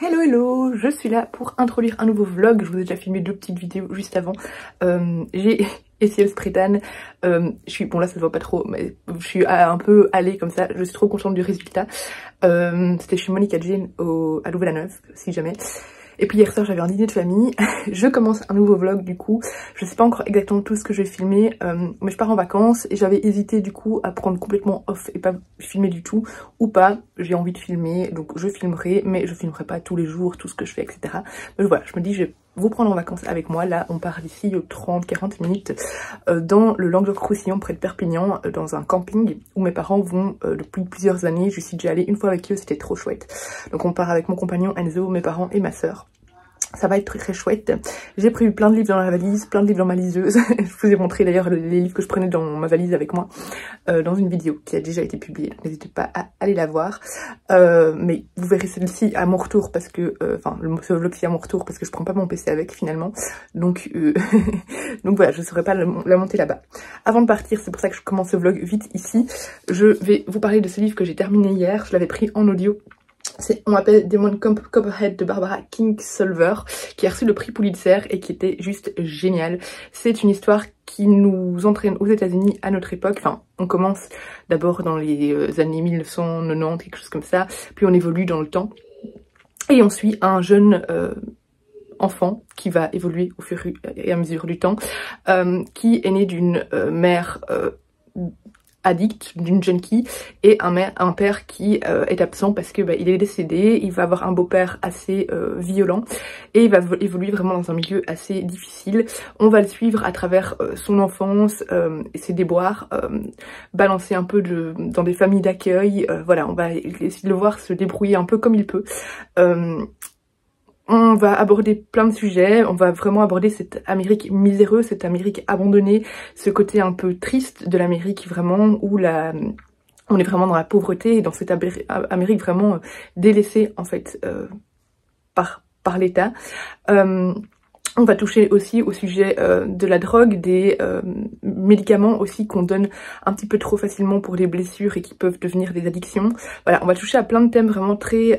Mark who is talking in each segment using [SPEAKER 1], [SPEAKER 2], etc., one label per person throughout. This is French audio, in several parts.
[SPEAKER 1] Hello hello, je suis là pour introduire un nouveau vlog. Je vous ai déjà filmé 2 petites vidéos juste avant. J'ai essayé le spray tan. Bon là ça se voit pas trop, mais je suis un peu allée comme ça. Je suis trop contente du résultat. C'était chez Monica Jane à Louvain-la-Neuve, si jamais. Et puis hier soir j'avais un dîner de famille. Je commence un nouveau vlog du coup. Je sais pas encore exactement tout ce que je vais filmer, mais je pars en vacances et j'avais hésité du coup à prendre complètement off et pas filmer du tout ou pas. J'ai envie de filmer, donc je filmerai, mais je filmerai pas tous les jours tout ce que je fais, etc. Mais voilà, je me dis je vais vous prendre en vacances avec moi. Là on part d'ici 30-40 minutes dans le Languedoc-Roussillon près de Perpignan, dans un camping où mes parents vont depuis plusieurs années. Je suis déjà allée une fois avec eux, c'était trop chouette. Donc on part avec mon compagnon Enzo, mes parents et ma soeur. Ça va être très très chouette. J'ai prévu plein de livres dans la valise, plein de livres dans ma liseuse. Je vous ai montré d'ailleurs les livres que je prenais dans ma valise avec moi dans une vidéo qui a déjà été publiée. Donc n'hésitez pas à aller la voir. Mais vous verrez celle-ci à mon retour parce que, ce vlog-ci à mon retour parce que je prends pas mon PC avec finalement. Donc, donc voilà, je ne saurais pas la monter là-bas. Avant de partir, c'est pour ça que je commence ce vlog vite ici. Je vais vous parler de ce livre que j'ai terminé hier. Je l'avais pris en audio. On m'appelle Demon Copperhead de Barbara Kingsolver, qui a reçu le prix Pulitzer et qui était juste génial. C'est une histoire qui nous entraîne aux États-Unis à notre époque. Enfin, on commence d'abord dans les années 1990, quelque chose comme ça, puis on évolue dans le temps. Et on suit un jeune enfant qui va évoluer au fur et à mesure du temps, qui est né d'une mère addict, d'une junkie, et un père qui est absent parce que il est décédé. Il va avoir un beau-père assez violent et il va évoluer vraiment dans un milieu assez difficile. On va le suivre à travers son enfance et ses déboires, balancer un peu dans des familles d'accueil. Voilà, on va essayer de le voir se débrouiller un peu comme il peut. On va aborder plein de sujets, on va vraiment aborder cette Amérique miséreuse, cette Amérique abandonnée, ce côté un peu triste de l'Amérique vraiment, où on est vraiment dans la pauvreté et dans cette Amérique vraiment délaissée en fait par l'État. On va toucher aussi au sujet de la drogue, des médicaments aussi qu'on donne un petit peu trop facilement pour des blessures et qui peuvent devenir des addictions. Voilà, on va toucher à plein de thèmes vraiment très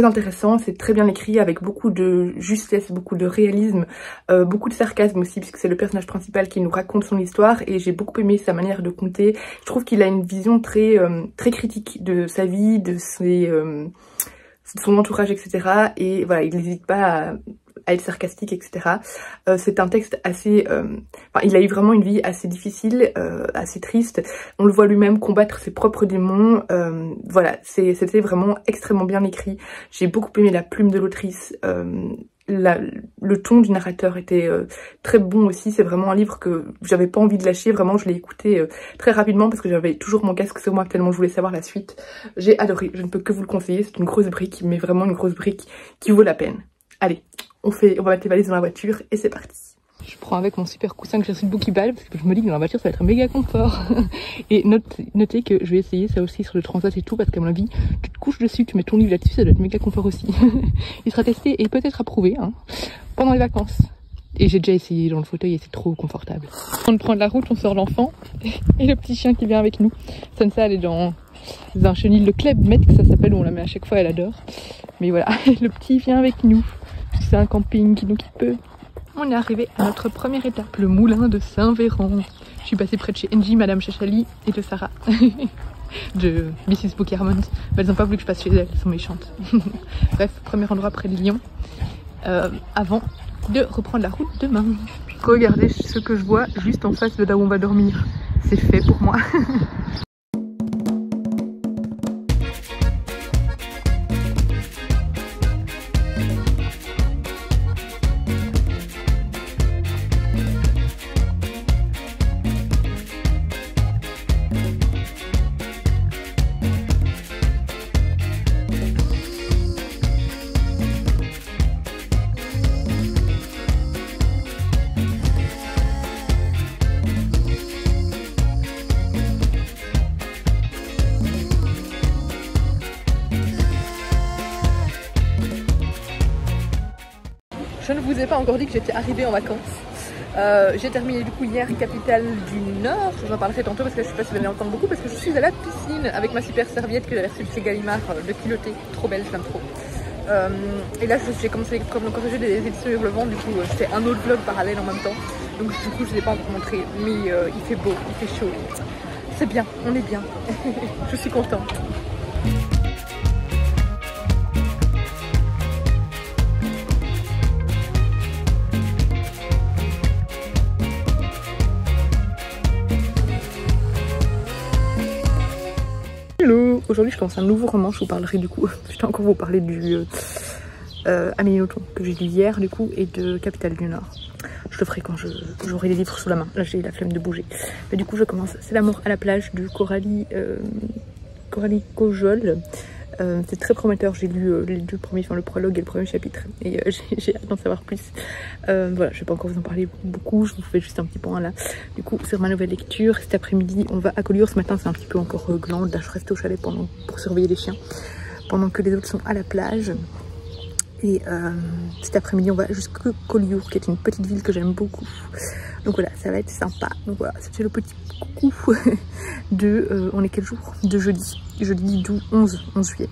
[SPEAKER 1] intéressants. C'est très bien écrit avec beaucoup de justesse, beaucoup de réalisme, beaucoup de sarcasme aussi puisque c'est le personnage principal qui nous raconte son histoire et j'ai beaucoup aimé sa manière de conter. Je trouve qu'il a une vision très critique de sa vie, de son entourage, etc. Et voilà, il n'hésite pas à être sarcastique, etc. C'est un texte assez... il a eu vraiment une vie assez difficile, assez triste. On le voit lui-même combattre ses propres démons. Voilà, c'était vraiment extrêmement bien écrit. J'ai beaucoup aimé la plume de l'autrice. Le ton du narrateur était très bon aussi. C'est vraiment un livre que j'avais pas envie de lâcher. Vraiment, je l'ai écouté très rapidement parce que j'avais toujours mon casque sur moi tellement je voulais savoir la suite. J'ai adoré, je ne peux que vous le conseiller. C'est une grosse brique, mais vraiment une grosse brique qui vaut la peine. Allez, on va mettre les valises dans la voiture et c'est parti. Je prends avec mon super coussin que j'ai reçu de Bookyball parce que je me dis que dans la voiture ça va être un méga confort. Et notez que je vais essayer ça aussi sur le transat et tout parce qu'à mon avis tu te couches dessus, tu mets ton livre là-dessus, ça doit être méga confort aussi. Il sera testé et peut-être approuvé pendant les vacances. Et j'ai déjà essayé dans le fauteuil et c'est trop confortable. On prend de la route, on sort l'enfant et le petit chien qui vient avec nous. Sansa elle est dans un chenil de Club Med que ça s'appelle, où on la met à chaque fois, elle adore. Mais voilà, le petit vient avec nous. C'est un camping donc il peut. On est arrivé à notre première étape, le moulin de Saint-Véran. Je suis passée près de chez Angie, Madame Chachali et de Sarah. De Mrs. Bookermont. Elles n'ont pas voulu que je passe chez elles, elles sont méchantes. Bref, premier endroit près de Lyon. Avant de reprendre la route demain. Regardez ce que je vois juste en face de là où on va dormir. C'est fait pour moi. Je ne vous ai pas encore dit que j'étais arrivée en vacances. J'ai terminé du coup hier capitale du Nord. Je vous en parlerai tantôt parce que je sais pas si vous allez entendre beaucoup parce que je suis à la piscine avec ma super serviette que j'avais reçue de chez Gallimard de culottée. Trop belle, je l'aime trop. Et là j'ai commencé comme quand j'ai des éditions sur le vent, du coup je fais un autre vlog parallèle en même temps. Donc du coup je ne l'ai pas encore montré, mais il fait beau, il fait chaud. C'est bien, on est bien. Je suis contente. Hello, aujourd'hui je commence un nouveau roman, je vous parlerai du coup, je vais encore vous parler du Amélie Nothomb que j'ai lu hier du coup et de Capitale du Nord. Je le ferai quand j'aurai les livres sous la main, là j'ai la flemme de bouger. Mais du coup je commence, c'est l'amour à la plage de Coralie Cojol. C'est très prometteur, j'ai lu les deux premiers, enfin le prologue et le premier chapitre et j'ai hâte d'en savoir plus. Voilà, je vais pas encore vous en parler beaucoup, je vous fais juste un petit point là. Du coup sur ma nouvelle lecture, cet après-midi on va à Collioure. Ce matin c'est un petit peu encore gland, là je reste au chalet pour surveiller les chiens pendant que les autres sont à la plage. Et cet après-midi on va jusqu'à Collioure qui est une petite ville que j'aime beaucoup. Donc voilà, ça va être sympa. Donc voilà, c'était le petit coucou de... on est quel jour? De jeudi. Jeudi 11 juillet.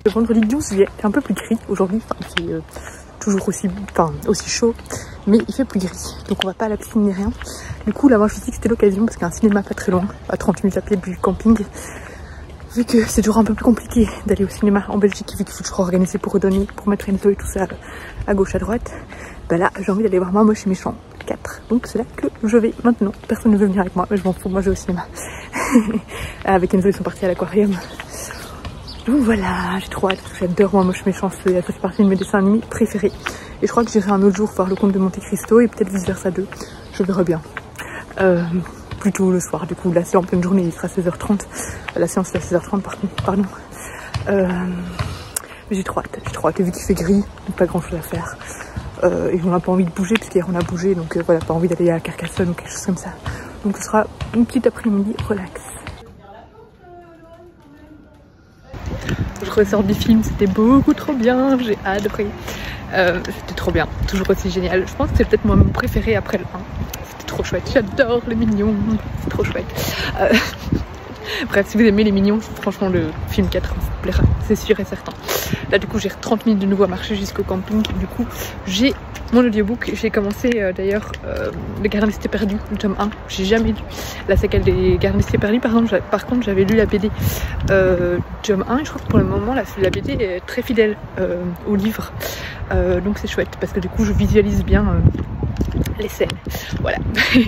[SPEAKER 1] Le vendredi 12 juillet, c'est un peu plus gris aujourd'hui, c'est toujours aussi chaud, mais il fait plus gris, donc on va pas à la piscine ni rien. Du coup là moi je me suis dit que c'était l'occasion parce qu'il y a un cinéma pas très loin, à 30 minutes à pied du camping. Vu que c'est toujours un peu plus compliqué d'aller au cinéma en Belgique, vu qu'il faut toujours organiser pour redonner, pour mettre Enzo et tout ça à gauche à droite, bah là j'ai envie d'aller voir Moi Moche et Méchant 4. Donc c'est là que je vais maintenant. Personne ne veut venir avec moi, mais je m'en fous, moi je vais au cinéma. Avec Enzo ils sont partis à l'aquarium. Donc voilà, j'ai trop hâte, j'adore Moi Moche Méchant, ça fait partie de mes dessins animés préférés. Et je crois que j'irai un autre jour voir Le Comte de Monte Cristo et peut-être vice versa 2, je verrai bien. Plutôt le soir, du coup là c'est en pleine journée, il sera 16h30, la séance est à 16h30 pardon. Mais j'ai trop hâte, et vu qu'il fait gris, donc pas grand chose à faire. Et on n'a pas envie de bouger, puisqu'hier on a bougé, donc voilà, pas envie d'aller à Carcassonne ou quelque chose comme ça. Donc ce sera une petite après-midi relax. Je ressors du film, c'était beaucoup trop bien, j'ai adoré. C'était trop bien, toujours aussi génial. Je pense que c'est peut-être mon préféré après le 1. C'était trop chouette, j'adore les mignons, c'est trop chouette. Bref, si vous aimez les mignons, franchement le film 4 vous plaira, c'est sûr et certain. Là du coup j'ai 30 minutes de nouveau à marcher jusqu'au camping. Du coup j'ai mon audiobook, j'ai commencé d'ailleurs Le Gardien des Cités Perdues, le tome 1, j'ai jamais lu la saga des Gardiens des Cités Perdues. Par contre j'avais lu la BD tome 1 et je trouve que pour le moment la BD est très fidèle au livre. Donc c'est chouette parce que du coup je visualise bien les scènes, voilà.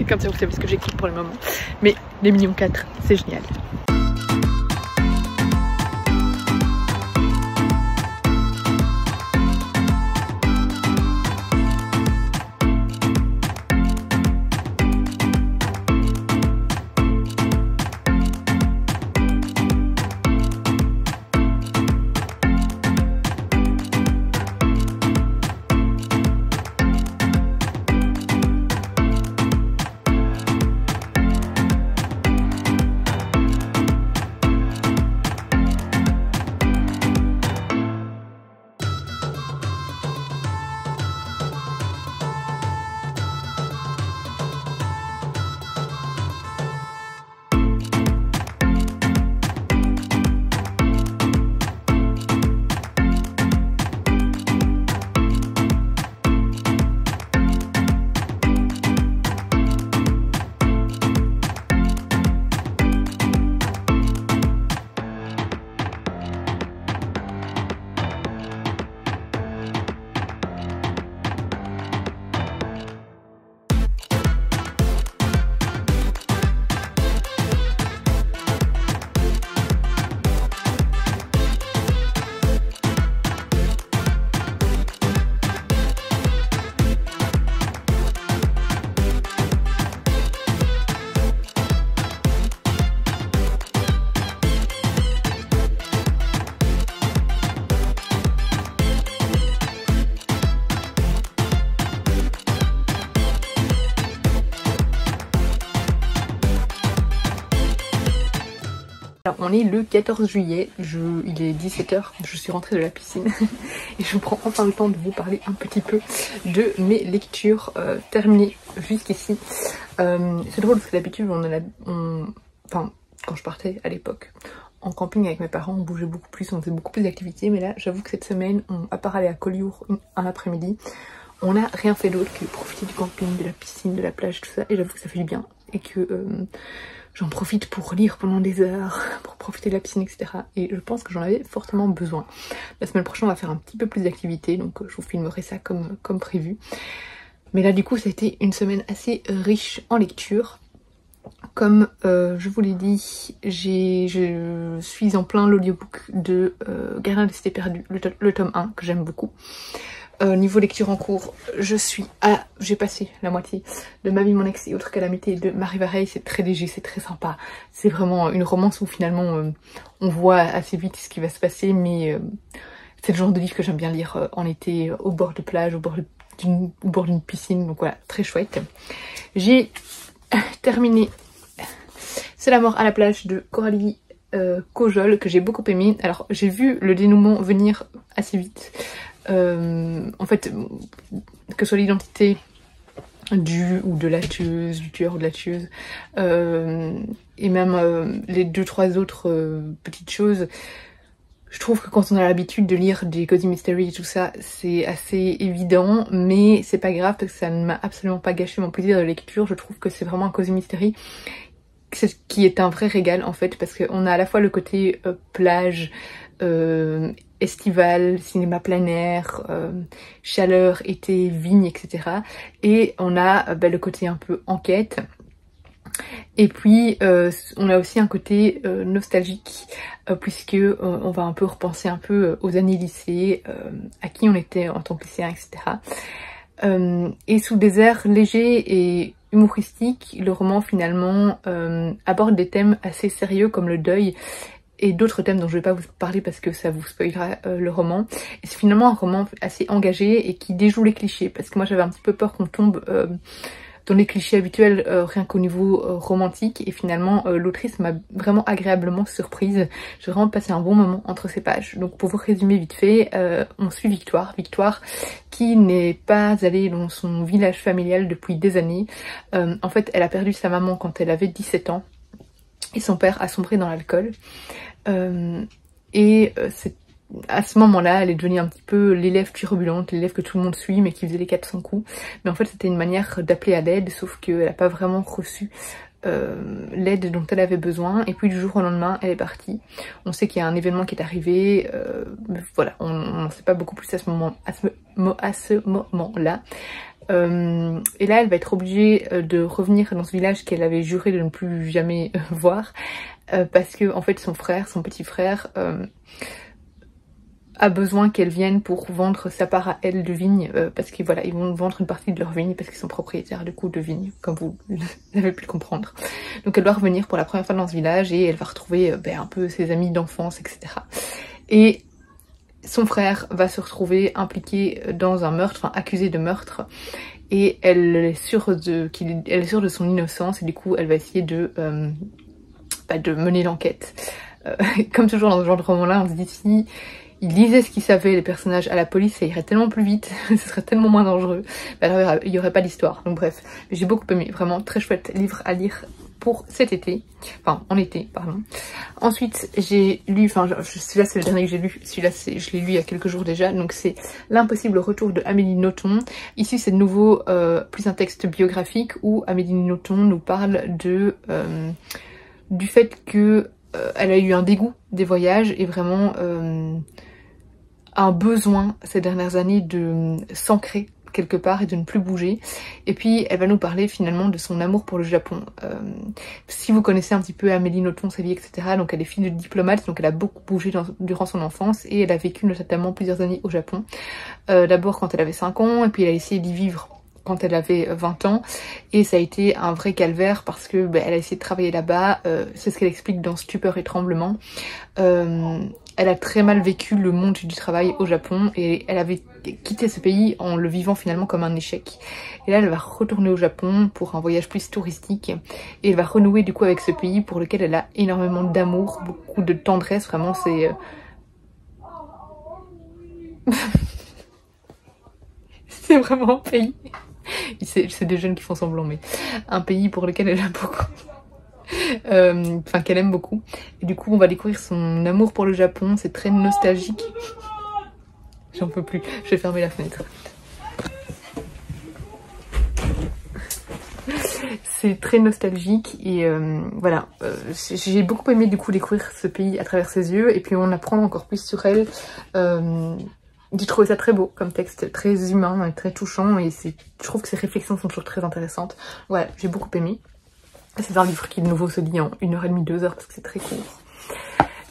[SPEAKER 1] Comme ça vous savez ce que j'écris pour le moment. Mais Les Mignons 4 c'est génial. Alors, on est le 14 juillet, il est 17 h, je suis rentrée de la piscine et je prends enfin le temps de vous parler un petit peu de mes lectures terminées jusqu'ici. C'est drôle parce que d'habitude, enfin, quand je partais à l'époque en camping avec mes parents, on bougeait beaucoup plus, on faisait beaucoup plus d'activités, mais là, j'avoue que cette semaine, à part aller à Collioure un après-midi, on n'a rien fait d'autre que profiter du camping, de la piscine, de la plage, tout ça, et j'avoue que ça fait du bien et que j'en profite pour lire pendant des heures, pour profiter de la piscine, etc. Et je pense que j'en avais fortement besoin. La semaine prochaine, on va faire un petit peu plus d'activités, donc je vous filmerai ça comme prévu. Mais là, du coup, ça a été une semaine assez riche en lecture. Comme je vous l'ai dit, je suis en plein l'audiobook de Gardien des Cités Perdues, le tome 1, que j'aime beaucoup. Niveau lecture en cours, j'ai passé la moitié de Ma vie, mon ex et autres calamités de Marie Vareille. C'est très léger, c'est très sympa. C'est vraiment une romance où finalement on voit assez vite ce qui va se passer, mais c'est le genre de livre que j'aime bien lire en été, au bord de plage, au bord d'une piscine, donc voilà, très chouette. J'ai terminé C'est la mort à la plage de Coralie Cojol, que j'ai beaucoup aimé. Alors j'ai vu le dénouement venir assez vite. En fait, que ce soit l'identité du ou de la tueuse, du tueur ou de la tueuse, et même les 2-3 autres petites choses, je trouve que quand on a l'habitude de lire des cozy mystery et tout ça, c'est assez évident, mais c'est pas grave parce que ça ne m'a absolument pas gâché mon plaisir de lecture. Je trouve que c'est vraiment un cozy mystery qui est un vrai régal en fait, parce qu'on a à la fois le côté plage, estival, cinéma plein air, chaleur, été, vigne, etc. Et on a le côté un peu enquête. Et puis on a aussi un côté nostalgique, puisque on va un peu repenser un peu aux années lycée, à qui on était en tant que lycéen, etc. Et sous des airs légers et humoristiques, le roman finalement aborde des thèmes assez sérieux comme le deuil et d'autres thèmes dont je vais pas vous parler parce que ça vous spoilera le roman. Et c'est finalement un roman assez engagé et qui déjoue les clichés, parce que moi j'avais un petit peu peur qu'on tombe dans les clichés habituels rien qu'au niveau romantique, et finalement l'autrice m'a vraiment agréablement surprise. J'ai vraiment passé un bon moment entre ces pages. Donc pour vous résumer vite fait, on suit Victoire qui n'est pas allée dans son village familial depuis des années. En fait, elle a perdu sa maman quand elle avait 17 ans et son père a sombré dans l'alcool. C'est à ce moment-là, elle est devenue un petit peu l'élève turbulente, l'élève que tout le monde suit mais qui faisait les 400 coups. Mais en fait, c'était une manière d'appeler à l'aide, sauf qu'elle n'a pas vraiment reçu l'aide dont elle avait besoin. Et puis du jour au lendemain, elle est partie. On sait qu'il y a un événement qui est arrivé, mais voilà, on n'en sait pas beaucoup plus à ce moment-là. Et là, elle va être obligée de revenir dans ce village qu'elle avait juré de ne plus jamais voir, parce que en fait son petit frère, a besoin qu'elle vienne pour vendre sa part à elle de vigne, parce que voilà, ils vont vendre une partie de leur vigne parce qu'ils sont propriétaires du coup de vigne, comme vous avez pu le comprendre. Donc elle doit revenir pour la première fois dans ce village et elle va retrouver un peu ses amis d'enfance, etc. Et son frère va se retrouver impliqué dans un meurtre, enfin accusé de meurtre, et elle est sûre de son innocence, et du coup elle va essayer de mener l'enquête. Comme toujours dans ce genre de roman-là, on se dit si il disait ce qu'ils savaient les personnages à la police, ça irait tellement plus vite, ce serait tellement moins dangereux, alors il n'y aurait pas d'histoire. Donc bref, j'ai beaucoup aimé, vraiment très chouette livre à lire pour cet été, enfin en été, pardon. Ensuite j'ai lu, celui-là c'est le dernier que j'ai lu, celui-là je l'ai lu il y a quelques jours déjà, donc c'est L'impossible retour de Amélie Nothomb. Ici c'est de nouveau plus un texte biographique où Amélie Nothomb nous parle du fait que elle a eu un dégoût des voyages et vraiment un besoin ces dernières années de s'ancrer quelque part et de ne plus bouger. Et puis elle va nous parler finalement de son amour pour le Japon. Si vous connaissez un petit peu Amélie Nothomb, sa vie, etc., donc elle est fille de diplomate, donc elle a beaucoup bougé durant son enfance et elle a vécu notamment plusieurs années au Japon. D'abord quand elle avait 5 ans, et puis elle a essayé d'y vivre quand elle avait 20 ans, et ça a été un vrai calvaire parce que elle a essayé de travailler là-bas, c'est ce qu'elle explique dans Stupeur et tremblement, elle a très mal vécu le monde du travail au Japon et elle avait quitté ce pays en le vivant finalement comme un échec. Et là elle va retourner au Japon pour un voyage plus touristique et elle va renouer du coup avec ce pays pour lequel elle a énormément d'amour, beaucoup de tendresse, vraiment c'est... c'est vraiment un pays, c'est des jeunes qui font semblant, mais un pays pour lequel elle a beaucoup... enfin qu'elle aime beaucoup. Et du coup on va découvrir son amour pour le Japon, c'est très nostalgique. J'en peux plus, je vais fermer la fenêtre. C'est très nostalgique et voilà, j'ai beaucoup aimé du coup découvrir ce pays à travers ses yeux et puis en apprendre encore plus sur elle. J'ai trouvé ça très beau comme texte, très humain, très touchant et je trouve que ses réflexions sont toujours très intéressantes. Voilà, j'ai beaucoup aimé. C'est un livre qui de nouveau se lit en 1h30, 2 heures parce que c'est très court.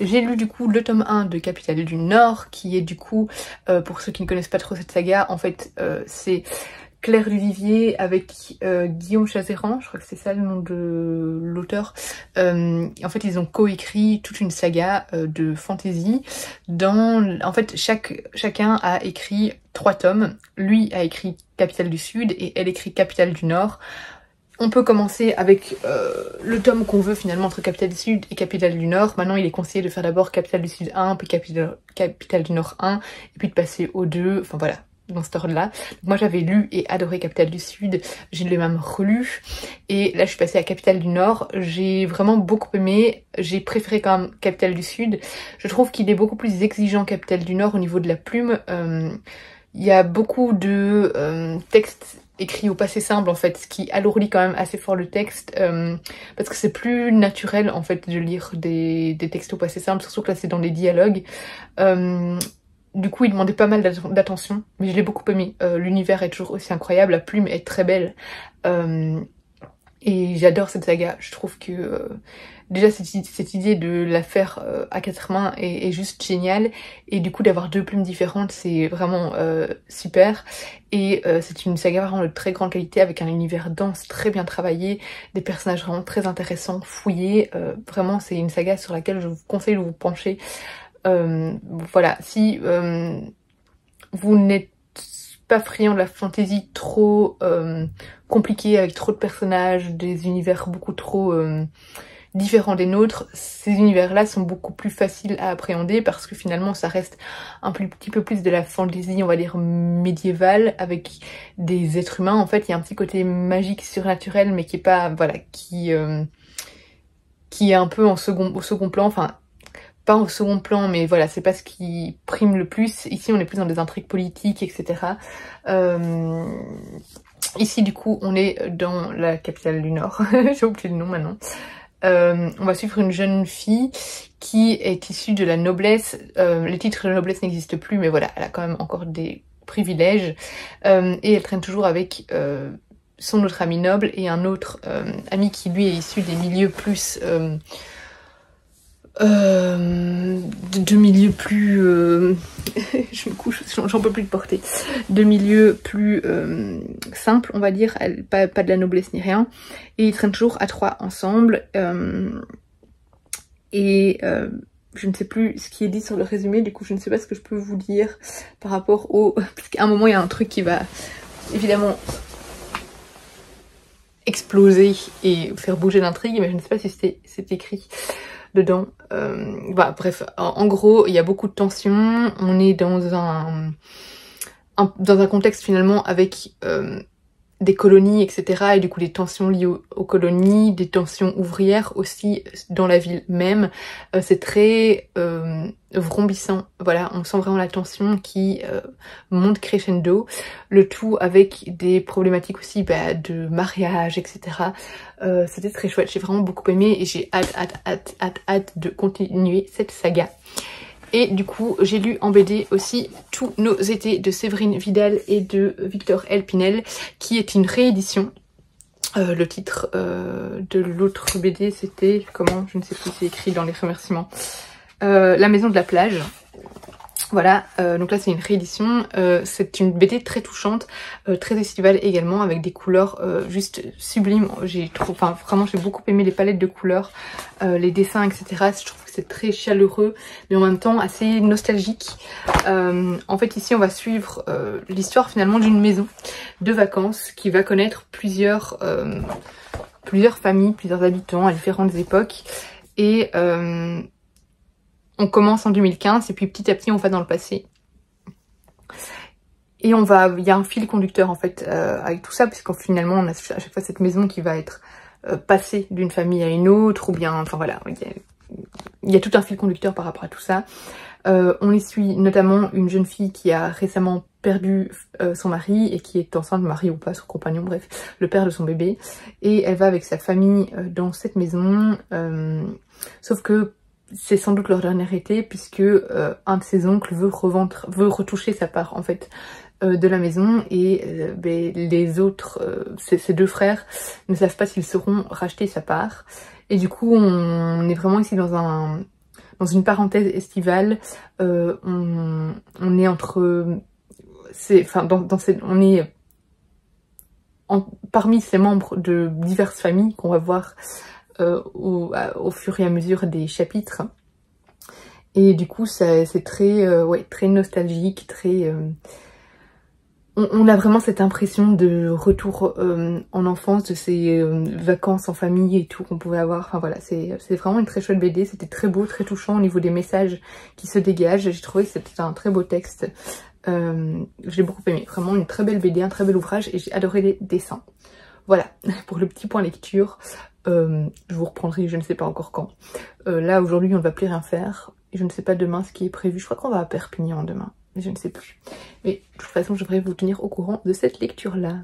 [SPEAKER 1] J'ai lu du coup le tome 1 de Capitale du Nord qui est du coup, pour ceux qui ne connaissent pas trop cette saga, en fait c'est Claire Duvivier avec Guillaume Chazéran, je crois que c'est ça le nom de l'auteur. En fait ils ont coécrit toute une saga de fantasy. En fait chacun a écrit 3 tomes. Lui a écrit Capitale du Sud et elle écrit Capitale du Nord. On peut commencer avec le tome qu'on veut finalement entre Capitale du Sud et Capitale du Nord. Maintenant il est conseillé de faire d'abord Capitale du Sud 1, puis Capitale du Nord 1, et puis de passer aux 2, enfin voilà, dans cet ordre-là. Moi j'avais lu et adoré Capitale du Sud, je l'ai même relu, et là je suis passée à Capitale du Nord. J'ai vraiment beaucoup aimé, j'ai préféré quand même Capitale du Sud. Je trouve qu'il est beaucoup plus exigeant Capitale du Nord au niveau de la plume. Il y a beaucoup de textes écrit au passé simple en fait, ce qui alourdit quand même assez fort le texte parce que c'est plus naturel en fait de lire des textes au passé simple, surtout que là c'est dans des dialogues. Du coup il demandait pas mal d'attention, mais je l'ai beaucoup aimé. L'univers est toujours aussi incroyable, la plume est très belle et j'adore cette saga. Je trouve que déjà cette idée de la faire à 4 mains est juste géniale, et du coup d'avoir 2 plumes différentes c'est vraiment super. Et c'est une saga vraiment de très grande qualité avec un univers dense, très bien travaillé, des personnages vraiment très intéressants, fouillés. Vraiment c'est une saga sur laquelle je vous conseille de vous pencher. Voilà, si vous n'êtes pas friand de la fantasy trop compliquée avec trop de personnages, des univers beaucoup trop différents des nôtres, ces univers-là sont beaucoup plus faciles à appréhender parce que finalement ça reste un petit peu plus de la fantasy, on va dire médiévale, avec des êtres humains. En fait il y a un petit côté magique, surnaturel, mais qui est pas, voilà, qui est un peu au second plan, enfin pas au second plan, mais voilà, c'est pas ce qui prime le plus. Ici on est plus dans des intrigues politiques, etc. Ici du coup on est dans la Capitale du Nord, j'ai oublié le nom maintenant. On va suivre une jeune fille qui est issue de la noblesse. Les titres de noblesse n'existent plus, mais voilà, elle a quand même encore des privilèges. Et elle traîne toujours avec son autre ami noble et un autre ami qui lui est issu des milieux plus... de milieux plus... je me couche, j'en peux plus de porter. De milieux plus simples, on va dire, pas de la noblesse ni rien. Et ils traînent toujours à 3 ensemble. Je ne sais plus ce qui est dit sur le résumé, du coup je ne sais pas ce que je peux vous dire par rapport au... Parce qu'à un moment il y a un truc qui va évidemment exploser et faire bouger l'intrigue, mais je ne sais pas si c'est écrit dedans. Voilà, bref, en gros il y a beaucoup de tensions, on est dans un contexte finalement avec des colonies, etc. Et du coup des tensions liées aux colonies, des tensions ouvrières aussi dans la ville même. C'est très vrombissant, voilà, on sent vraiment la tension qui monte crescendo, le tout avec des problématiques aussi de mariage, etc. C'était très chouette, j'ai vraiment beaucoup aimé et j'ai hâte de continuer cette saga. Et du coup, j'ai lu en BD aussi Tous nos étés de Séverine Vidal et de Victor L. Pinel, qui est une réédition. Le titre de l'autre BD, c'était... Comment? Je ne sais plus, c'est écrit dans les remerciements. La maison de la plage. Voilà, donc là c'est une réédition, c'est une BD très touchante, très estivale également, avec des couleurs juste sublimes. Vraiment j'ai beaucoup aimé les palettes de couleurs, les dessins, etc. Je trouve que c'est très chaleureux, mais en même temps assez nostalgique. En fait ici on va suivre l'histoire finalement d'une maison de vacances qui va connaître plusieurs familles, plusieurs habitants à différentes époques. Et on commence en 2015 et puis petit à petit on va dans le passé. Et il y a un fil conducteur en fait avec tout ça, puisqu'on finalement on a à chaque fois cette maison qui va être passée d'une famille à une autre, ou bien, enfin voilà, il y a tout un fil conducteur par rapport à tout ça. On y suit notamment une jeune fille qui a récemment perdu son mari et qui est enceinte, mari ou pas, son compagnon, bref, le père de son bébé. Et elle va avec sa famille dans cette maison, sauf que c'est sans doute leur dernier été, puisque un de ses oncles veut retoucher sa part en fait de la maison, et les autres, ses deux frères, ne savent pas s'ils sauront racheter sa part. Et du coup on est vraiment ici dans une parenthèse estivale. On est entre... on est parmi ces membres de diverses familles qu'on va voir au fur et à mesure des chapitres. Et du coup c'est très, très nostalgique, très... On a vraiment cette impression de retour en enfance, de ces vacances en famille et tout qu'on pouvait avoir. Enfin voilà, c'est vraiment une très chouette BD, c'était très beau, très touchant au niveau des messages qui se dégagent. J'ai trouvé que c'était un très beau texte. J'ai beaucoup aimé, vraiment une très belle BD, un très bel ouvrage, et j'ai adoré les dessins. Voilà, pour le petit point lecture, je vous reprendrai, je ne sais pas encore quand. Là aujourd'hui on ne va plus rien faire, et je ne sais pas demain ce qui est prévu. Je crois qu'on va à Perpignan demain, mais je ne sais plus. Mais de toute façon je devrais vous tenir au courant de cette lecture là.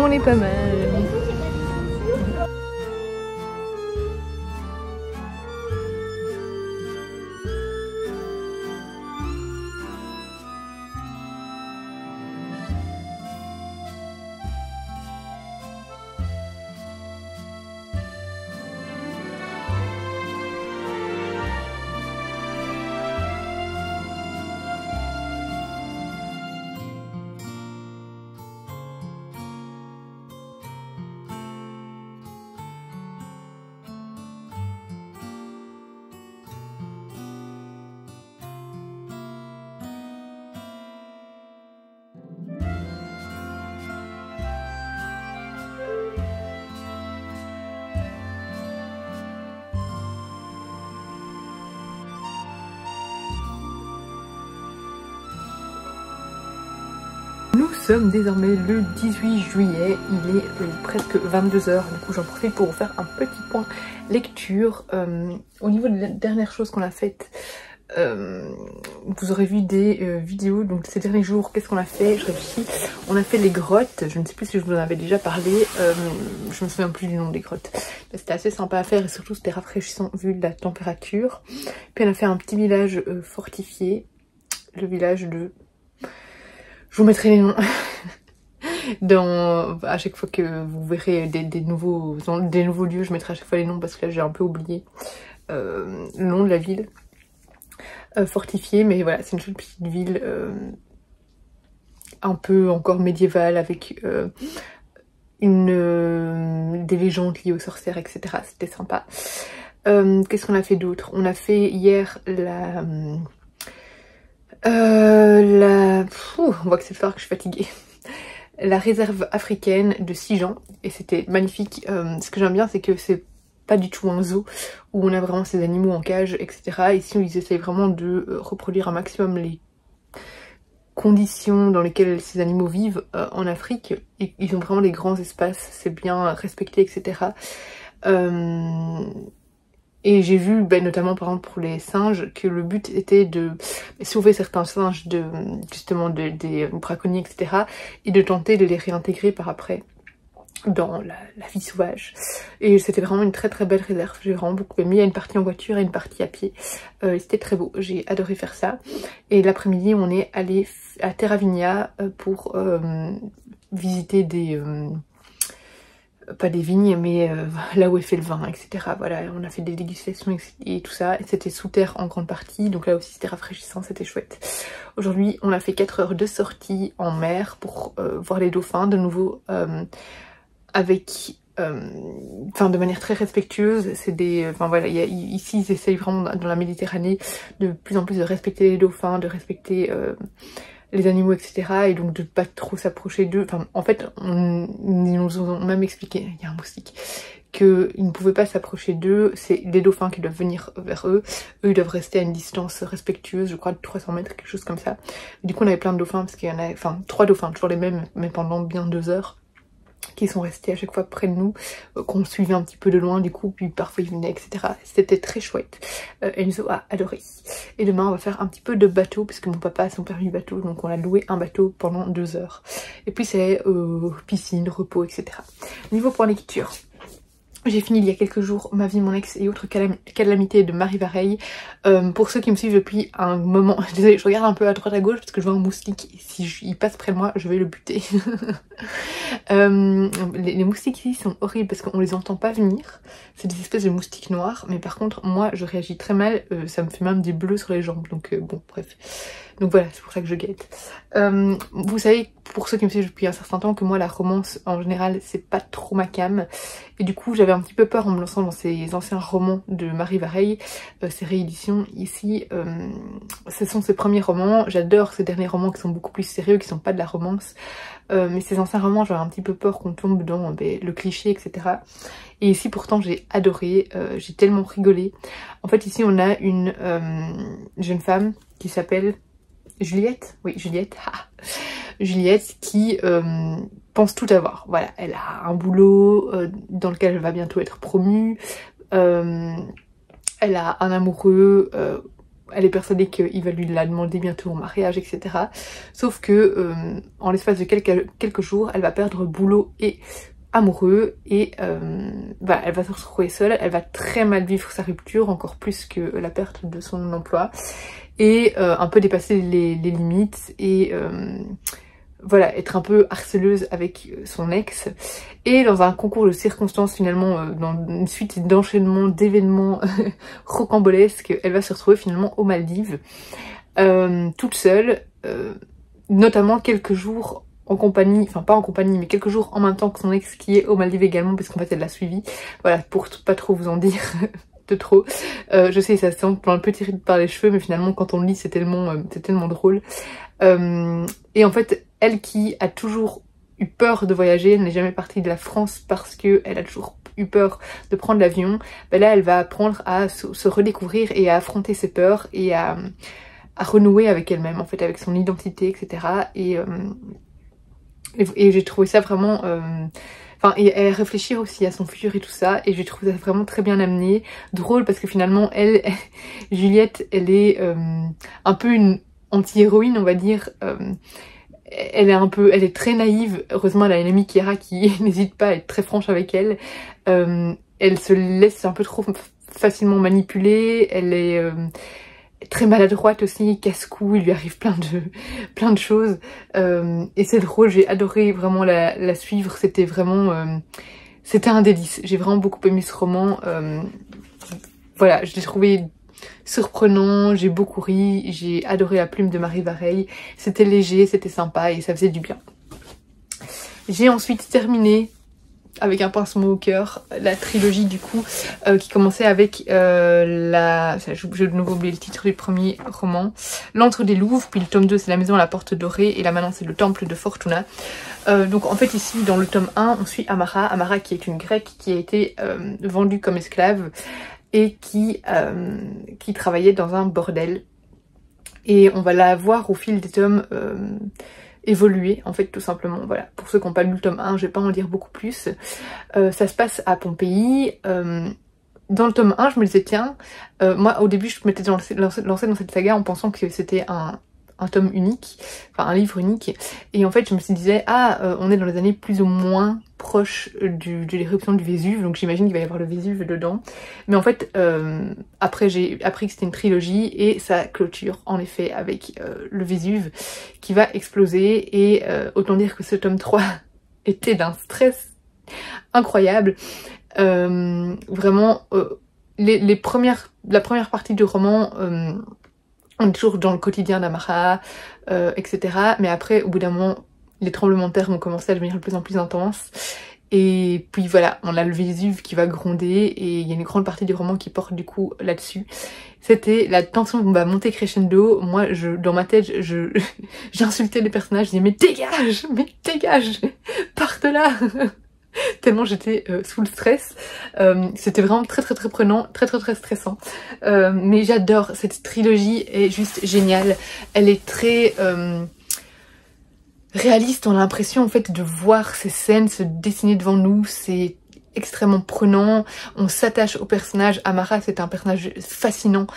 [SPEAKER 1] On est pas mal. Nous sommes désormais le 18 juillet, il est presque 22 h, du coup j'en profite pour vous faire un petit point lecture. Au niveau de la dernière chose qu'on a faite, vous aurez vu des vidéos, donc ces derniers jours, qu'est-ce qu'on a fait? Je réfléchis, on a fait les grottes, je ne sais plus si je vous en avais déjà parlé, je me souviens plus du nom des grottes. C'était assez sympa à faire et surtout c'était rafraîchissant vu la température. Puis on a fait un petit village fortifié, le village de... Je vous mettrai les noms à chaque fois que vous verrez des nouveaux lieux, je mettrai à chaque fois les noms parce que là j'ai un peu oublié le nom de la ville fortifiée, mais voilà, c'est une toute petite ville un peu encore médiévale avec des légendes liées aux sorcières, etc. C'était sympa. Qu'est-ce qu'on a fait d'autre? On a fait hier on voit que c'est fort que je suis fatiguée. La réserve africaine de Sijan et c'était magnifique. Ce que j'aime bien, c'est que c'est pas du tout un zoo où on a vraiment ces animaux en cage, etc. Ici, ils essayent vraiment de reproduire un maximum les conditions dans lesquelles ces animaux vivent en Afrique. Ils ont vraiment des grands espaces, c'est bien respecté, etc. Et j'ai vu, notamment par exemple pour les singes, que le but était de sauver certains singes justement des braconniers, etc. et de tenter de les réintégrer par après dans la vie sauvage. Et c'était vraiment une très très belle réserve, j'ai vraiment beaucoup aimé. Il y a une partie en voiture et une partie à pied. C'était très beau, j'ai adoré faire ça. Et l'après-midi on est allé à Terra Vigna pour visiter pas des vignes, mais là où est fait le vin, etc. Voilà, on a fait des dégustations et tout ça. Et c'était sous terre en grande partie, donc là aussi c'était rafraîchissant, c'était chouette. Aujourd'hui, on a fait 4 heures de sortie en mer pour voir les dauphins, de nouveau avec... de manière très respectueuse. C'est des... voilà, ici ils essayent vraiment dans la Méditerranée de plus en plus de respecter les dauphins, de respecter... les animaux, etc. et donc de pas trop s'approcher d'eux. Enfin, en fait, ils nous ont même expliqué, il y a un moustique, qu'ils ne pouvaient pas s'approcher d'eux, c'est des dauphins qui doivent venir vers eux, eux ils doivent rester à une distance respectueuse, je crois de 300 mètres, quelque chose comme ça. Du coup on avait plein de dauphins, parce qu'il y en a, 3 dauphins, toujours les mêmes, mais pendant bien 2 heures, qui sont restés à chaque fois près de nous, qu'on suivait un petit peu de loin du coup, puis parfois ils venaient, etc. C'était très chouette. Enzo a adoré. Et demain on va faire un petit peu de bateau, puisque mon papa a son permis bateau, donc on a loué un bateau pendant 2 heures. Et puis c'est piscine, repos, etc. Niveau point lecture, j'ai fini il y a quelques jours Ma vie, mon ex et autres calamités de Marie Vareille. Pour ceux qui me suivent depuis un moment, désolée, je regarde un peu à droite à gauche parce que je vois un moustique et si il passe près de moi, je vais le buter. Les moustiques ici sont horribles parce qu'on les entend pas venir. C'est des espèces de moustiques noirs, mais par contre moi je réagis très mal, ça me fait même des bleus sur les jambes, donc bon bref. Donc voilà, c'est pour ça que je guette. Vous savez, pour ceux qui me suivent depuis un certain temps, que moi la romance en général c'est pas trop ma came. Et du coup j'avais un petit peu peur en me lançant dans ces anciens romans de Marie Vareille, ces rééditions ici. Ce sont ses premiers romans, j'adore ces derniers romans qui sont beaucoup plus sérieux, qui sont pas de la romance. Mais ces anciens romans j'avais un petit peu peur qu'on tombe dans le cliché, etc. Et ici pourtant j'ai adoré, j'ai tellement rigolé. En fait ici on a une jeune femme qui s'appelle Juliette, oui Juliette, Juliette qui pense tout avoir. Voilà, elle a un boulot dans lequel elle va bientôt être promue, elle a un amoureux elle est persuadée qu'il va lui la demander bientôt en mariage, etc. Sauf que en l'espace de quelques jours, elle va perdre boulot et amoureux et elle va se retrouver seule, elle va très mal vivre sa rupture, encore plus que la perte de son emploi, et un peu dépasser les limites et voilà, être un peu harceleuse avec son ex. Et dans un concours de circonstances, finalement, dans une suite d'enchaînements, d'événements rocambolesques, elle va se retrouver finalement aux Maldives, toute seule, notamment quelques jours en compagnie, enfin pas en compagnie, mais quelques jours en même temps que son ex qui est aux Maldives également, parce qu'en fait elle l'a suivi. Voilà, pour pas trop vous en dire de trop. Je sais, ça semble un peu tiré par les cheveux, mais finalement quand on le lit c'est tellement drôle. Et en fait, elle qui a toujours eu peur de voyager, elle n'est jamais partie de la France parce qu'elle a toujours eu peur de prendre l'avion, ben là elle va apprendre à se redécouvrir et à affronter ses peurs et à renouer avec elle-même, en fait, avec son identité, etc. Et j'ai trouvé ça vraiment... Enfin, et réfléchir aussi à son futur et tout ça, et j'ai trouvé ça vraiment très bien amené, drôle parce que finalement, Juliette, elle est un peu une anti-héroïne, on va dire. Elle est très naïve. Heureusement, elle a une amie Kiara qui n'hésite pas à être très franche avec elle. Elle se laisse un peu trop facilement manipuler. Elle est très maladroite aussi, casse-cou, il lui arrive plein de choses. Et c'est drôle, j'ai adoré vraiment la suivre. C'était vraiment... c'était un délice. J'ai vraiment beaucoup aimé ce roman. Voilà, je l'ai trouvé surprenant, j'ai beaucoup ri, j'ai adoré la plume de Marie Vareille, c'était léger, c'était sympa et ça faisait du bien. J'ai ensuite terminé avec un pincement au cœur la trilogie du coup qui commençait avec j'ai de nouveau oublié le titre du premier roman, L'Antre des Louves, puis le tome 2 c'est La Maison à la Porte Dorée et là maintenant c'est le Temple de Fortuna. Donc en fait ici dans le tome 1 on suit Amara qui est une grecque qui a été vendue comme esclave et qui travaillait dans un bordel. Et on va la voir au fil des tomes évoluer, en fait, tout simplement. Voilà, pour ceux qui n'ont pas lu le tome 1, je vais pas en dire beaucoup plus. Ça se passe à Pompéi. Dans le tome 1, je me disais, tiens, moi au début, je m'étais lancée dans cette saga en pensant que c'était un tome unique, enfin un livre unique, et en fait je me disais on est dans les années plus ou moins proches de l'éruption du Vésuve, donc j'imagine qu'il va y avoir le Vésuve dedans, mais en fait après j'ai appris que c'était une trilogie et ça clôture en effet avec le Vésuve qui va exploser et autant dire que ce tome 3 était d'un stress incroyable. Vraiment la première partie du roman, on est toujours dans le quotidien d'Amara, etc. Mais après, au bout d'un moment, les tremblements de terre vont commencer à devenir de plus en plus intenses. Et puis voilà, on a le Vésuve qui va gronder et il y a une grande partie du roman qui porte du coup là-dessus. C'était la tension va monter crescendo. Moi, dans ma tête, j'insultais les personnages, je disais mais dégage, parte de là. Tellement j'étais sous le stress. C'était vraiment très prenant, très stressant. Mais j'adore, cette trilogie est juste géniale. Elle est très réaliste, on a l'impression en fait de voir ces scènes se dessiner devant nous, c'est extrêmement prenant, on s'attache au personnage. Amara c'est un personnage fascinant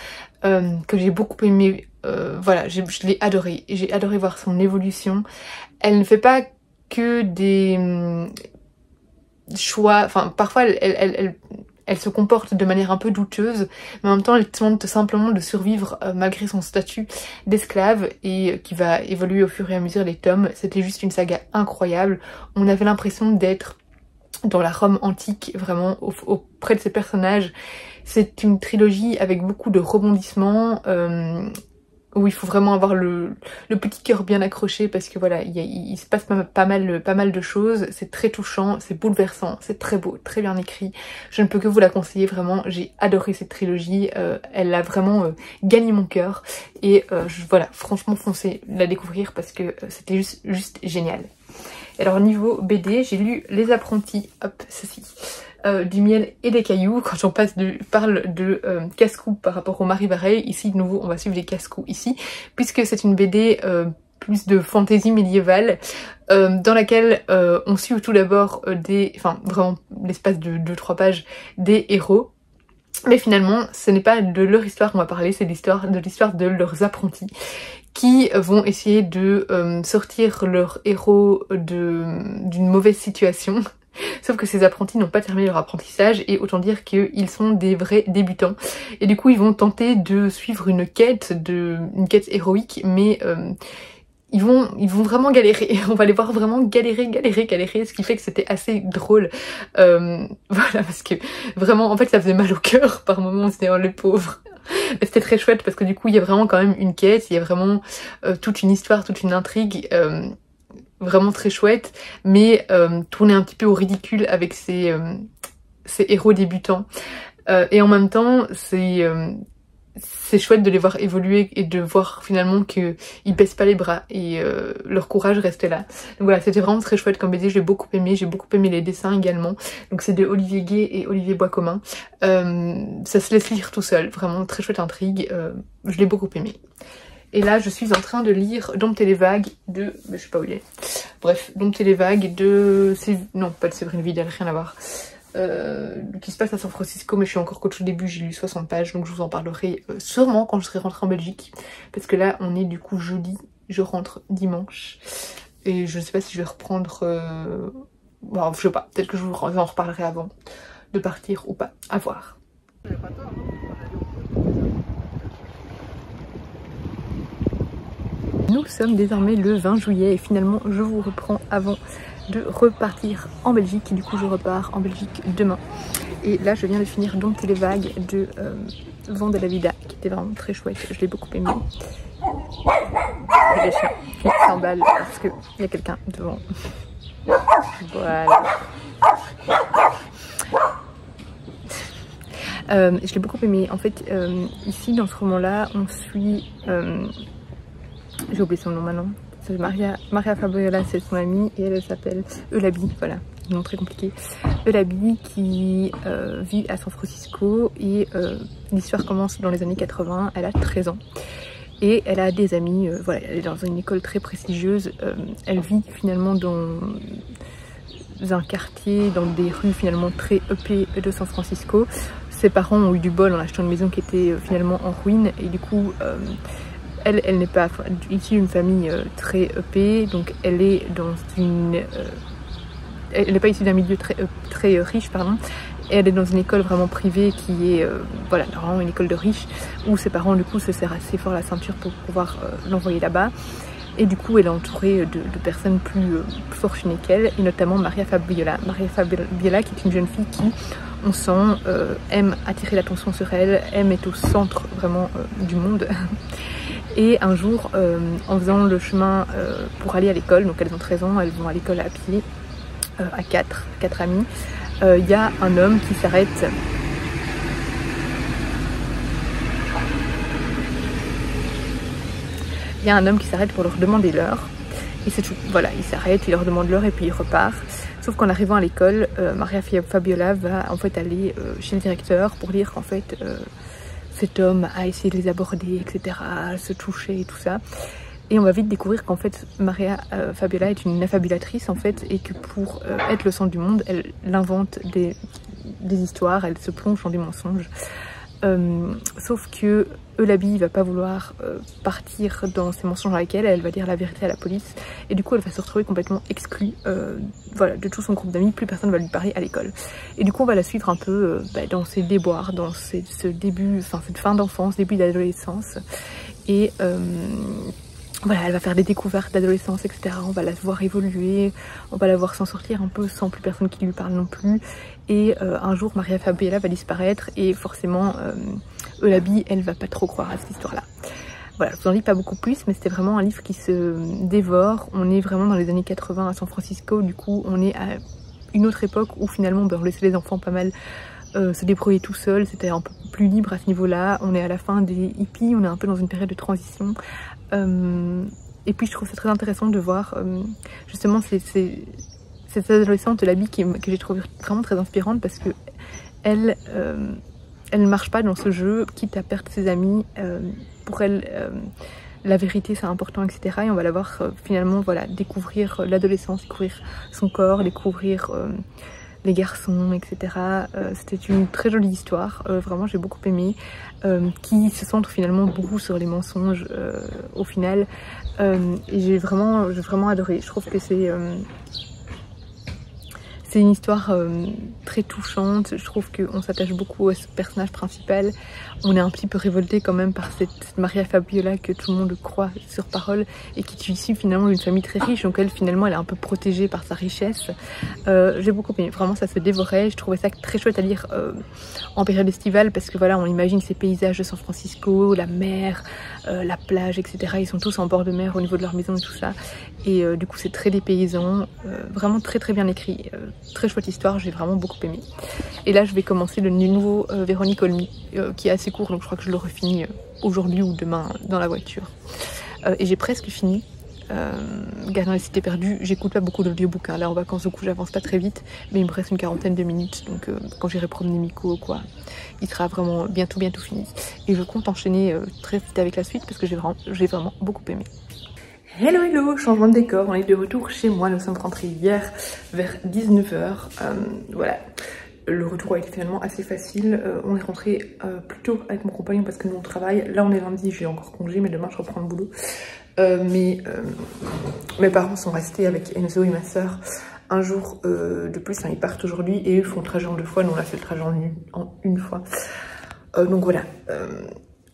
[SPEAKER 1] que j'ai beaucoup aimé, voilà, je l'ai adoré, j'ai adoré voir son évolution. Elle ne fait pas que des choix, enfin parfois elle se comporte de manière un peu douteuse, mais en même temps elle tente simplement de survivre malgré son statut d'esclave et qui va évoluer au fur et à mesure des tomes. C'était juste une saga incroyable, on avait l'impression d'être dans la Rome antique, vraiment auprès de ces personnages. C'est une trilogie avec beaucoup de rebondissements, où il faut vraiment avoir le petit cœur bien accroché parce que voilà, il se passe pas mal de choses, c'est très touchant, c'est bouleversant, c'est très beau, très bien écrit. Je ne peux que vous la conseiller vraiment, j'ai adoré cette trilogie, elle a vraiment gagné mon cœur et voilà, franchement foncez la découvrir parce que c'était juste génial. Alors niveau BD, j'ai lu Les Apprentis, hop, ceci. Du miel et des cailloux, quand on parle de casse-cou par rapport au Marie Vareille, ici de nouveau on va suivre les casse-cou ici, puisque c'est une BD plus de fantaisie médiévale, dans laquelle on suit tout d'abord vraiment l'espace de 2-3 pages, des héros. Mais finalement, ce n'est pas de leur histoire qu'on va parler, c'est l'histoire de leurs apprentis qui vont essayer de sortir leur héros d'une mauvaise situation. Sauf que ces apprentis n'ont pas terminé leur apprentissage et autant dire qu'ils sont des vrais débutants. Et du coup, ils vont tenter de suivre une quête héroïque, mais ils vont vraiment galérer. On va les voir vraiment galérer, ce qui fait que c'était assez drôle. Voilà, parce que vraiment, en fait, ça faisait mal au cœur par moments, c'était oh, les pauvres. Mais c'était très chouette parce que du coup, il y a vraiment quand même une quête, il y a vraiment toute une histoire, toute une intrigue. Vraiment très chouette, mais tourné un petit peu au ridicule avec ces héros débutants. Et en même temps, c'est chouette de les voir évoluer et de voir finalement qu'ils baissent pas les bras et leur courage reste là. Donc voilà, c'était vraiment très chouette comme BD, j'ai beaucoup aimé les dessins également. Donc c'est de Olivier Gay et Olivier Boiscommun. Ça se laisse lire tout seul, vraiment très chouette intrigue, je l'ai beaucoup aimé. Et là, je suis en train de lire Dompter les vagues de... je sais pas où il est. Bref, Dompter les vagues de... Non, pas de Séverine Vidal, rien à voir. Qui se passe à San Francisco, mais je suis encore qu'au tout début, j'ai lu 60 pages, donc je vous en parlerai sûrement quand je serai rentrée en Belgique. Parce que là, on est du coup jeudi, je rentre dimanche. Et je ne sais pas si je vais reprendre... Bon, je sais pas, peut-être que je vous en reparlerai avant de partir ou pas, à voir. Nous sommes désormais le 20 juillet et finalement je vous reprends avant de repartir en Belgique. Et du coup je repars en Belgique demain. Et là je viens de finir Dompter les vagues de Vent de la Vida qui était vraiment très chouette, je l'ai beaucoup aimé. Et les chiens qui s'emballent parce qu'il y a quelqu'un devant. Voilà. Je l'ai beaucoup aimé. En fait ici dans ce roman là on suit... j'ai oublié son nom maintenant. C'est Maria Fabiola, c'est son amie et elle s'appelle Eulabi, voilà, un nom très compliqué. Eulabi qui vit à San Francisco et l'histoire commence dans les années 80, elle a 13 ans. Et elle a des amis, voilà, elle est dans une école très prestigieuse, elle vit finalement dans un quartier, dans des rues finalement très huppées de San Francisco. Ses parents ont eu du bol en achetant une maison qui était finalement en ruine et du coup... Elle n'est pas issue d'une famille très huppée, donc elle est dans une... elle n'est pas issue d'un milieu très riche, pardon. Et elle est dans une école vraiment privée qui est, voilà, vraiment une école de riches, où ses parents du coup se serrent assez fort la ceinture pour pouvoir l'envoyer là-bas. Et du coup elle est entourée de personnes plus fortunées qu'elle, et notamment Maria Fabiola. Maria Fabiola qui est une jeune fille qui, on sent, aime attirer l'attention sur elle, aime être au centre vraiment du monde. Et un jour, en faisant le chemin pour aller à l'école, donc elles ont 13 ans, elles vont à l'école à pied, à quatre amis, il y a un homme qui s'arrête. Il y a un homme qui s'arrête pour leur demander l'heure. Et c'est tout. Voilà, il s'arrête, il leur demande l'heure et puis il repart. Sauf qu'en arrivant à l'école, Maria Fabiola va en fait aller chez le directeur pour dire qu'en fait... cet homme a essayé de les aborder, etc., se toucher et tout ça. Et on va vite découvrir qu'en fait, Maria Fabiola est une affabulatrice en fait, et que pour être le centre du monde, elle invente des histoires, elle se plonge dans des mensonges. Sauf que Eulabi va pas vouloir partir dans ces mensonges avec elle va dire la vérité à la police. Et du coup, elle va se retrouver complètement exclue voilà, de tout son groupe d'amis, plus personne ne va lui parler à l'école. Et du coup, on va la suivre un peu dans ses déboires, dans ce début, enfin cette fin d'enfance, début d'adolescence. Et voilà, elle va faire des découvertes d'adolescence, etc. On va la voir évoluer, on va la voir s'en sortir un peu sans plus personne qui lui parle non plus. Et un jour, Maria Fabiola va disparaître et forcément, Eulabi, elle va pas trop croire à cette histoire-là. Voilà, je vous en dis pas beaucoup plus, mais c'était vraiment un livre qui se dévore. On est vraiment dans les années 80 à San Francisco, du coup, on est à une autre époque où finalement, on laissait les enfants pas mal se débrouiller tout seuls. C'était un peu plus libre à ce niveau-là. On est à la fin des hippies, on est un peu dans une période de transition. Et puis je trouve ça très intéressant de voir justement cette adolescente Eulabi que j'ai trouvé vraiment très inspirante parce que elle ne marche pas dans ce jeu, quitte à perdre ses amis. Pour elle, la vérité c'est important, etc. Et on va la voir finalement voilà, découvrir l'adolescence, découvrir son corps, découvrir les garçons, etc. C'était une très jolie histoire, vraiment j'ai beaucoup aimé, qui se centre finalement beaucoup sur les mensonges au final. Et j'ai vraiment adoré. Je trouve que c'est une histoire très touchante. Je trouve qu'on s'attache beaucoup à ce personnage principal. On est un petit peu révolté quand même par cette Maria Fabiola que tout le monde croit sur parole et qui est issue finalement d'une famille très riche, donc elle finalement elle est un peu protégée par sa richesse. J'ai beaucoup aimé, vraiment ça se dévorait. Je trouvais ça très chouette à lire en période estivale parce que voilà, on imagine ces paysages de San Francisco, la mer, la plage, etc. Ils sont tous en bord de mer au niveau de leur maison et tout ça. Et du coup c'est très dépaysant, vraiment très bien écrit. Très chouette histoire, j'ai vraiment beaucoup aimé. Et là je vais commencer le nouveau Véronique Olmy qui est assez court, donc je crois que je le refinis aujourd'hui ou demain dans la voiture. Et j'ai presque fini Gardien des cités perdues. J'écoute pas beaucoup d'audiobook, hein. Là en vacances du coup j'avance pas très vite, mais il me reste une quarantaine de minutes, donc quand j'irai promener Miko quoi, il sera vraiment bientôt fini. Et je compte enchaîner très vite avec la suite parce que j'ai vraiment beaucoup aimé. Hello, changement de décor, on est de retour chez moi, nous sommes rentrés hier vers 19 h. Voilà, le retour a été finalement assez facile. On est rentré plus tôt avec mon compagnon parce que nous on travaille. Là on est lundi, j'ai encore congé, mais demain je reprends le boulot. Mes parents sont restés avec Enzo et ma soeur un jour de plus, enfin, ils partent aujourd'hui et eux font le trajet en 2 fois, nous on a fait le trajet en une fois. Donc voilà.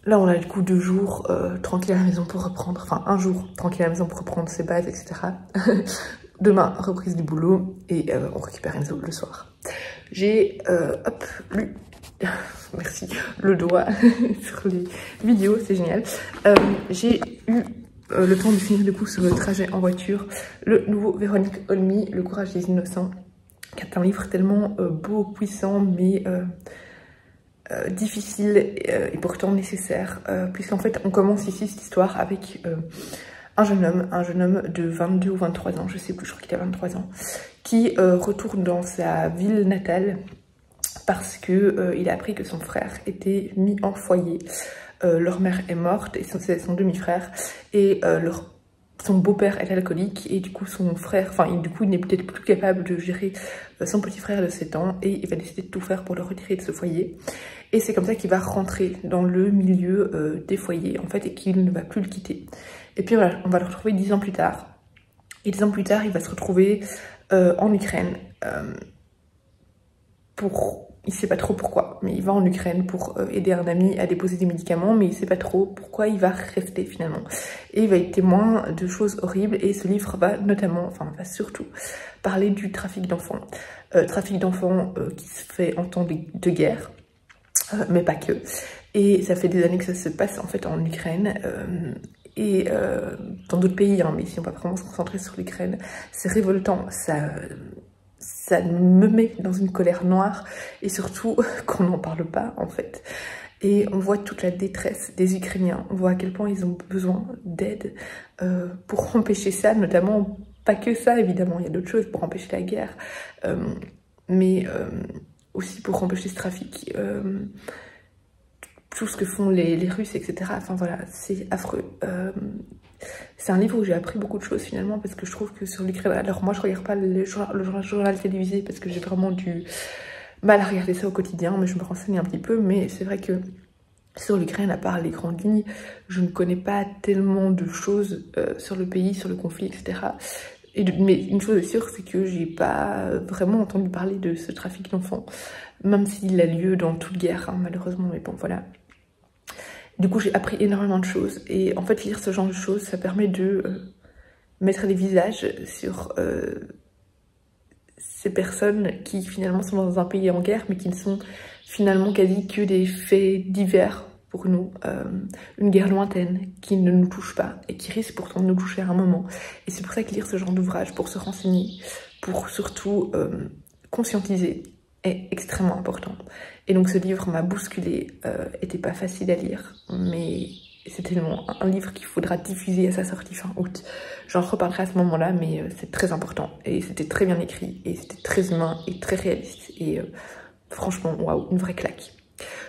[SPEAKER 1] Là, on a du coup 2 jours tranquille à la maison pour reprendre, enfin 1 jour tranquille à la maison pour reprendre ses bases, etc. Demain, reprise du boulot et on récupère Enzo le soir. J'ai, hop, lu, merci, le doigt sur les vidéos, c'est génial. J'ai eu le temps de finir du coup sur le trajet en voiture, le nouveau Véronique Olmy, Le courage des innocents, qui est un livre tellement beau, puissant, mais difficile et pourtant nécessaire, puisqu'en fait on commence ici cette histoire avec un jeune homme de 22 ou 23 ans, je sais plus, je crois qu'il a 23 ans, qui retourne dans sa ville natale parce que il a appris que son frère était mis en foyer. Leur mère est morte et c'est son demi-frère et son beau-père est alcoolique et du coup son frère, du coup il n'est peut-être plus capable de gérer son petit frère de 7 ans et il va décider de tout faire pour le retirer de ce foyer. Et c'est comme ça qu'il va rentrer dans le milieu des foyers en fait et qu'il ne va plus le quitter. Et puis voilà, on va le retrouver 10 ans plus tard. Et 10 ans plus tard, il va se retrouver en Ukraine il sait pas trop pourquoi, mais il va en Ukraine pour aider un ami à déposer des médicaments, mais il sait pas trop pourquoi il va rester finalement. Et il va être témoin de choses horribles et ce livre va va surtout parler du trafic d'enfants. Trafic d'enfants qui se fait en temps de guerre, mais pas que. Et ça fait des années que ça se passe en fait en Ukraine. Et dans d'autres pays, hein, mais si on va vraiment se concentrer sur l'Ukraine, c'est révoltant, ça me met dans une colère noire et surtout qu'on n'en parle pas en fait. Et on voit toute la détresse des Ukrainiens, on voit à quel point ils ont besoin d'aide pour empêcher ça, notamment, pas que ça évidemment, il y a d'autres choses pour empêcher la guerre, mais aussi pour empêcher ce trafic. Tout ce que font les Russes, etc. Enfin voilà, c'est affreux. C'est un livre où j'ai appris beaucoup de choses finalement parce que je trouve que sur l'Ukraine, alors moi je regarde pas le journal télévisé parce que j'ai vraiment du mal à regarder ça au quotidien, mais je me renseigne un petit peu, mais c'est vrai que sur l'Ukraine, à part les grandes lignes, je ne connais pas tellement de choses sur le pays, sur le conflit, etc. Mais une chose est sûre, c'est que j'ai pas vraiment entendu parler de ce trafic d'enfants, même s'il a lieu dans toute guerre, hein, malheureusement, mais bon, voilà. Du coup, j'ai appris énormément de choses, et en fait, lire ce genre de choses, ça permet de mettre des visages sur ces personnes qui finalement sont dans un pays en guerre, mais qui ne sont finalement quasi que des faits divers pour nous, une guerre lointaine qui ne nous touche pas et qui risque pourtant de nous toucher à un moment. Et c'est pour ça que lire ce genre d'ouvrage, pour se renseigner, pour surtout conscientiser, est extrêmement important. Et donc ce livre m'a bousculée, était pas facile à lire, mais c'était un livre qu'il faudra diffuser à sa sortie fin août. J'en reparlerai à ce moment-là, mais c'est très important. Et c'était très bien écrit, et c'était très humain et très réaliste. Et franchement, waouh, une vraie claque.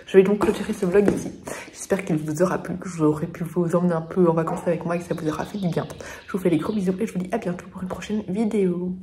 [SPEAKER 1] Je vais donc clôturer ce vlog ici. J'espère qu'il vous aura plu, que j'aurais pu vous emmener un peu en vacances avec moi et que ça vous aura fait du bien. Je vous fais des gros bisous et je vous dis à bientôt pour une prochaine vidéo.